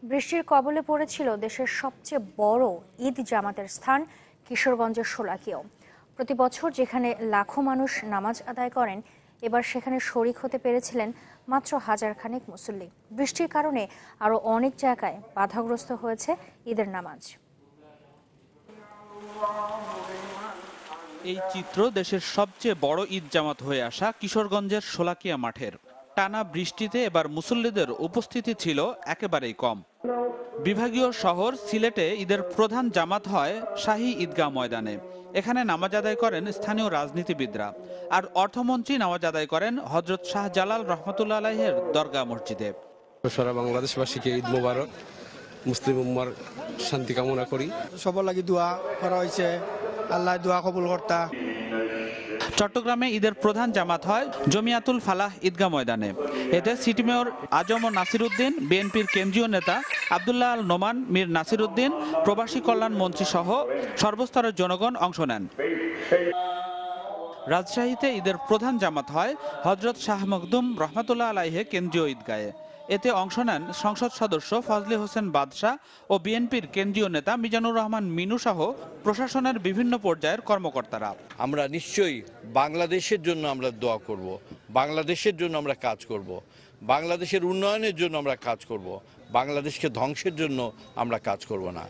বৃষ্টির কবলে পড়েছিল দেশের সবচেয়ে বড় ঈদ জামাতের স্থান কিশোরগঞ্জের শোলাকিয়াও। প্রতি বছর যেখানে লাখো মানুষ নামাজ আদায় করেন, এবার সেখানে শরিক হতে পেরেছিলেন মাত্র হাজার খানেক মুসল্লি। বৃষ্টির কারণে আরও অনেক জায়গায় বাধাগ্রস্ত হয়েছে ঈদের নামাজ। এই চিত্র দেশের সবচেয়ে বড় ঈদ জামাত হয়ে আসা কিশোরগঞ্জের শোলাকিয়া মাঠের। টানা বৃষ্টিতে এবার মুসল্লিদের উপস্থিতি ছিল একেবারেই কম। বিভাগীয় শহর সিলেটে ঈদের প্রধান জামাত হয় শাহী ঈদগাহ ময়দানে। এখানে নামাজ আদায় করেন স্থানীয় রাজনীতিবিদরা, আর অর্থমন্ত্রী নামাজ আদায় করেন হযরত শাহজালাল রহমতুল্লাহ আলাইহির দরগা মসজিদে। সারা বাংলাদেশবাসীকে ঈদ মোবারক, মুসলিম উম্মার শান্তি কামনা করি। সবার লাগি দোয়া করা হয়েছে, আল্লাহ দোয়া কবুল কর্তা। চট্টগ্রামে ঈদের প্রধান জামাত হয় জমিয়াতুল ফালাহ ঈদগাহ ময়দানে। এতে সিটি মেয়র আজম নাসির উদ্দিন, বিএনপির কেন্দ্রীয় নেতা আব্দুল্লাহ আল নোমান, মীর নাসির উদ্দিন, প্রবাসী কল্যাণ মন্ত্রী সহ সর্বস্তরের জনগণ অংশ নেন। রাজশাহীতে ঈদের প্রধান জামাত হয় হযরত শাহ মখদুম রহমতুল্লাহ আলাইহি কেন্দ্রীয় ঈদগাহে। এতে অংশ নেন সংসদ সদস্য ফজলে হোসেন বাদশাহ ও বিএনপির কেন্দ্রীয় নেতা মিজানুর রহমান মিনু সহ প্রশাসনের বিভিন্ন পর্যায়ের কর্মকর্তারা। আমরা নিশ্চয়ই বাংলাদেশের জন্য আমরা দোয়া করব, বাংলাদেশের জন্য আমরা কাজ করব, বাংলাদেশের উন্নয়নের জন্য আমরা কাজ করব, বাংলাদেশকে ধ্বংসের জন্য আমরা কাজ করব না।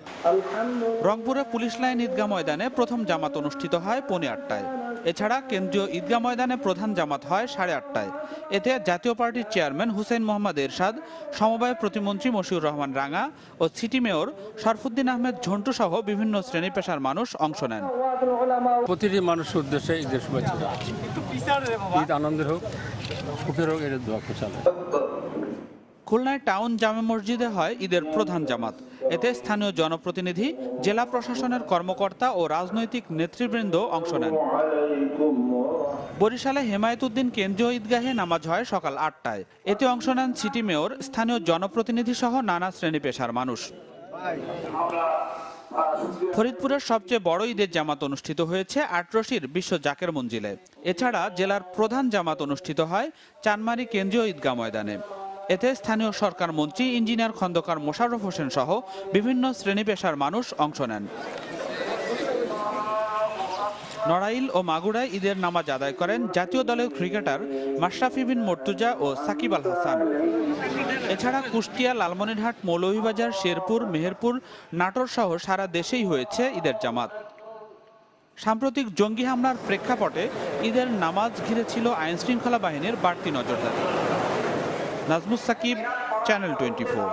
রংপুরে পুলিশ লাইন ঈদগাহ ময়দানে প্রথম জামাত অনুষ্ঠিত হয় 8:30টায়। এছাড়া কেন্দ্রীয় ঈদগাহ ময়দানে প্রধান জামাত হয় 8:30টায়। এতে জাতীয় পার্টির চেয়ারম্যান হুসেইন মোহাম্মদ এরশাদ, সমবায় প্রতিমন্ত্রী মশিউর রহমান রাঙা ও সিটি মেয়র শরফুদ্দিন আহমেদ ঝন্টু সহ বিভিন্ন শ্রেণী পেশার মানুষ অংশ নেন। প্রতিটি মানুষের উদ্দেশ্যে ঈদের শুভেচ্ছা। ঈদ আনন্দের হোক, সুখের হোক, এর দোয়া চালে। খুলনায় টাউন জামে মসজিদে হয় ঈদের প্রধান জামাত। এতে স্থানীয় জনপ্রতিনিধি, জেলা প্রশাসনের কর্মকর্তা ও রাজনৈতিক নেতৃবৃন্দ অংশ নেন। বরিশালে হেমায়েতুদ্দিন কেন্দ্রীয় ঈদগাহে নামাজ হয় সকাল 8টায়। এতে অংশ নেন সিটি মেয়র, স্থানীয় জনপ্রতিনিধি সহ নানা শ্রেণী পেশার মানুষ। ফরিদপুরের সবচেয়ে বড় ঈদের জামাত অনুষ্ঠিত হয়েছে আটরশির বিশ্ব জাকের মঞ্জিলে। এছাড়া জেলার প্রধান জামাত অনুষ্ঠিত হয় চানমারি কেন্দ্রীয় ঈদগাহ ময়দানে। এতে স্থানীয় সরকার মন্ত্রী ইঞ্জিনিয়ার খন্দকার মোশাররফ হোসেন সহ বিভিন্ন শ্রেণী পেশার মানুষ অংশ নেন। নড়াইল ও মাগুরায় ঈদের নামাজ আদায় করেন জাতীয় দলের ক্রিকেটার মাশরাফি বিন মর্তুজা ও সাকিব আল হাসান। এছাড়া কুষ্টিয়া, লালমনিরহাট, মৌলভীবাজার, শেরপুর, মেহেরপুর, নাটোর সহ সারা দেশেই হয়েছে ঈদের জামাত। সাম্প্রতিক জঙ্গি হামলার প্রেক্ষাপটে ঈদের নামাজ ঘিরে ছিল আইনশৃঙ্খলা বাহিনীর বাড়তি নজরদারি। নাজমুস সাকিব, চ্যানেল 24।